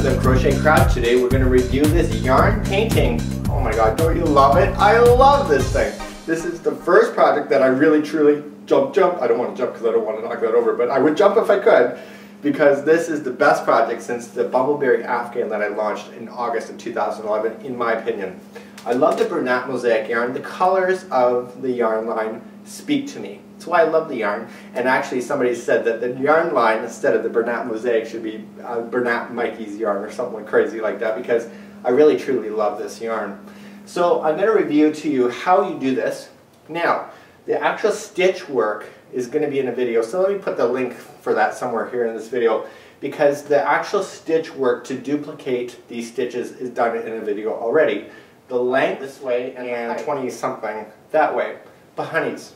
the Crochet Crowd. Today we're going to review this yarn painting. Oh my god, don't you love it? I love this thing. This is the first project that I really truly jump. I don't want to jump because I don't want to knock that over, but I would jump if I could, because this is the best project since the Bumbleberry Afghan that I launched in August of 2011, in my opinion. I love the Bernat Mosaic yarn. The colors of the yarn line speak to me. That's why I love the yarn. And actually somebody said that the yarn line, instead of the Bernat Mosaic, should be Bernat Mikey's yarn or something crazy like that, because I really truly love this yarn. So I'm going to review to you how you do this. Now, the actual stitch work is going to be in a video, so let me put the link for that somewhere here in this video, because the actual stitch work to duplicate these stitches is done in a video already. The length this way and 20 something that way. But honeys,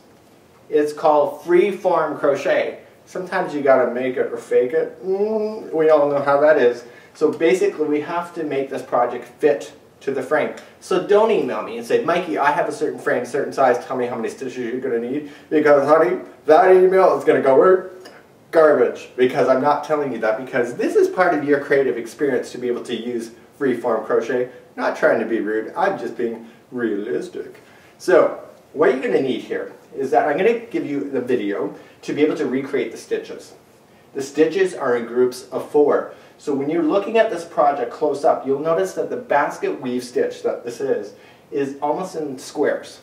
it's called free form crochet. Sometimes you gotta make it or fake it. We all know how that is. So basically we have to make this project fit to the frame. So don't email me and say, Mikey, I have a certain frame, certain size, tell me how many stitches you're gonna need, because honey, that email is gonna go where? Garbage. Because I'm not telling you that, because this is part of your creative experience to be able to use free form crochet. Not trying to be rude, I'm just being realistic. So what you're going to need here is that I'm going to give you the video to be able to recreate the stitches. The stitches are in groups of 4. So when you're looking at this project close up, you'll notice that the basket weave stitch that this is almost in squares.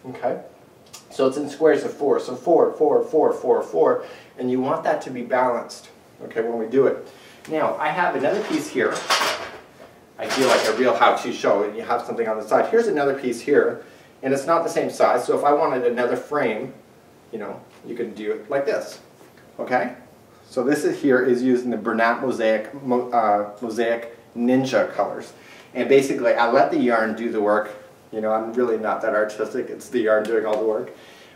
Okay? So it's in squares of 4. So 4, 4, 4, 4, 4. And you want that to be balanced, okay, when we do it. Now, I have another piece here. I feel like a real how-to show, and you have something on the side. Here's another piece here, and it's not the same size, so if I wanted another frame, you know, you can do it like this, okay? So this is using the Bernat Mosaic Ninja colors. And basically, I let the yarn do the work. You know, I'm really not that artistic, it's the yarn doing all the work.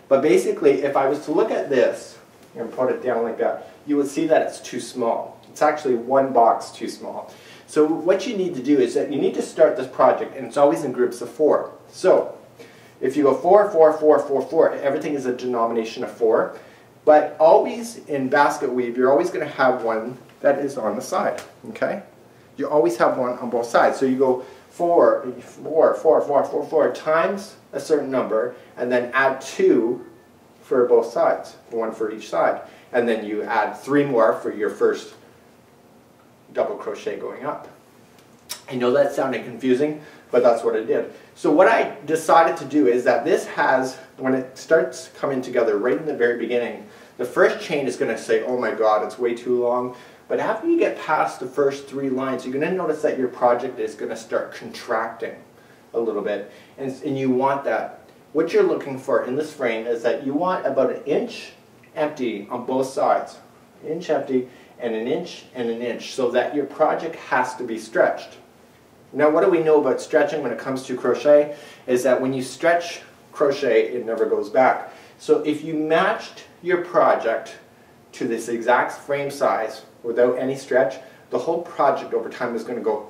But basically, if I was to look at this and put it down like that, you would see that it's too small. It's actually one box too small. So what you need to do is that you need to start this project, and it's always in groups of 4. So if you go 4, 4, 4, 4, 4, everything is a denomination of 4. But always in basket weave, you're always going to have one that is on the side. Okay? You always have one on both sides. So you go 4, 4, 4, 4, 4, 4 times a certain number, and then add 2 for both sides, 1 for each side. And then you add 3 more for your first double crochet going up. I know that sounded confusing, but that's what I did. So what I decided to do is that this has, when it starts coming together right in the very beginning, the first chain is going to say, oh my god, it's way too long. But after you get past the first 3 lines, you're going to notice that your project is going to start contracting a little bit. And you want that. What you're looking for in this frame is that you want about 1 inch empty on both sides. 1 inch empty, and 1 inch and 1 inch, so that your project has to be stretched. Now, what do we know about stretching when it comes to crochet? Is that when you stretch crochet, it never goes back. So if you matched your project to this exact frame size without any stretch, the whole project over time is going to go,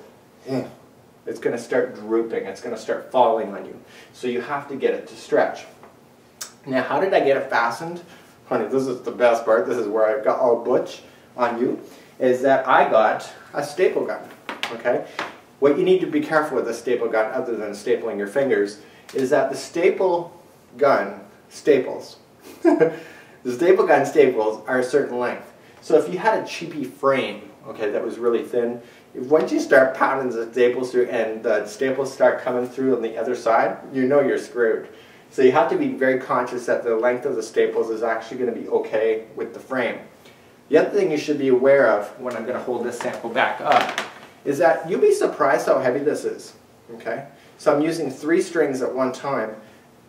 it's going to start drooping, it's going to start falling on you. So you have to get it to stretch. Now, how did I get it fastened? Honey, this is the best part. This is where I've got all butch on you, is that I got a staple gun, okay? What you need to be careful with a staple gun, other than stapling your fingers, is that the staple gun staples, the staple gun staples are a certain length. So if you had a cheapy frame, okay, that was really thin, once you start pounding the staples through and the staples start coming through on the other side, you know you're screwed. So you have to be very conscious that the length of the staples is actually going to be okay with the frame. The other thing you should be aware of when I'm going to hold this sample back up is that you'll be surprised how heavy this is. Okay? So I'm using 3 strings at one time,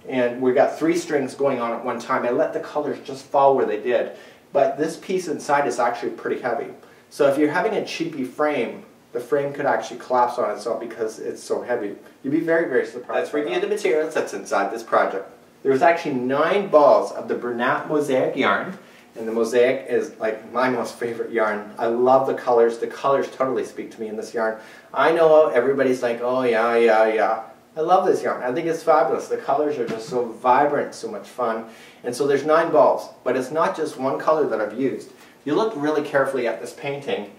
and we've got 3 strings going on at one time. I let the colors just fall where they did, but this piece inside is actually pretty heavy. So if you're having a cheapy frame, the frame could actually collapse on itself because it's so heavy. You'd be very, very surprised. Let's review the materials that's inside this project. There's actually 9 balls of the Bernat Mosaic yarn. And the Mosaic is like my most favorite yarn. I love the colors. The colors totally speak to me in this yarn. I know everybody's like, oh yeah, yeah, yeah. I love this yarn. I think it's fabulous. The colors are just so vibrant, so much fun. And so there's 9 balls, but it's not just one color that I've used. If you look really carefully at this painting,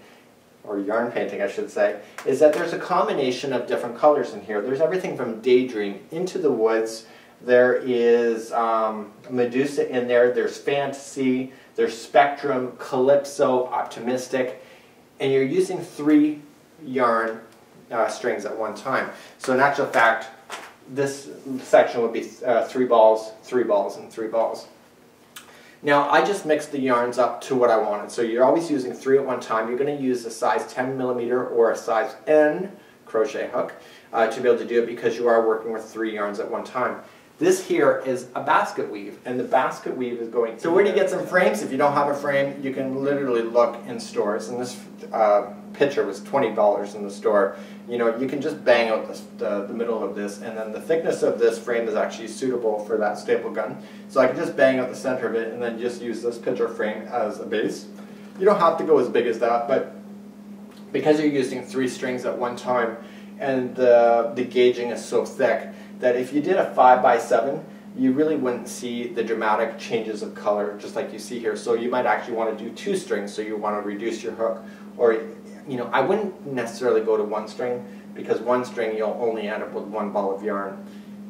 or yarn painting I should say, is that there's a combination of different colors in here. There's everything from Daydream, Into the Woods, there is Medusa in there, there's Fantasy, there's Spectrum, Calypso, Optimistic, and you're using 3 yarn strings at one time. So in actual fact, this section would be 3 balls, 3 balls, and 3 balls. Now I just mixed the yarns up to what I wanted. So you're always using 3 at one time. You're going to use a size 10mm or a size N crochet hook to be able to do it because you are working with 3 yarns at one time. This here is a basket weave, and the basket weave is going... So where do you get some frames? If you don't have a frame, you can literally look in stores, and this picture was $20 in the store. You know, you can just bang out the middle of this, and then the thickness of this frame is actually suitable for that staple gun. So I can just bang out the center of it, and then just use this picture frame as a base. You don't have to go as big as that, but because you're using 3 strings at one time, and the gauging is so thick, that if you did a 5x7, you really wouldn't see the dramatic changes of color just like you see here. So you might actually want to do 2 strings, so you want to reduce your hook. Or, you know, I wouldn't necessarily go to 1 string, because 1 string you'll only end up with 1 ball of yarn.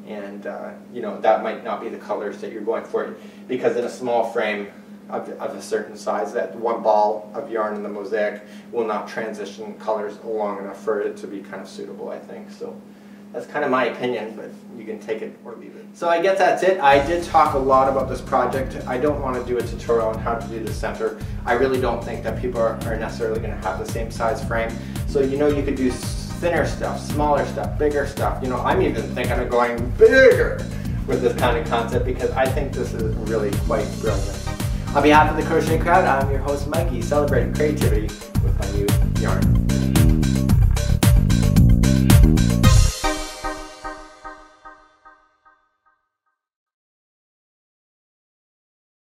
And, you know, that might not be the colors that you're going for, because in a small frame of a certain size, that 1 ball of yarn in the mosaic will not transition colors long enough for it to be kind of suitable, I think. So that's kind of my opinion, but you can take it or leave it. So I guess that's it. I did talk a lot about this project. I don't want to do a tutorial on how to do the center. I really don't think that people are necessarily going to have the same size frame. So you know, you could do thinner stuff, smaller stuff, bigger stuff. You know, I'm even thinking of going bigger with this kind of concept because I think this is really quite brilliant. On behalf of the Crochet Crowd, I'm your host Mikey, celebrating creativity with my new yarn.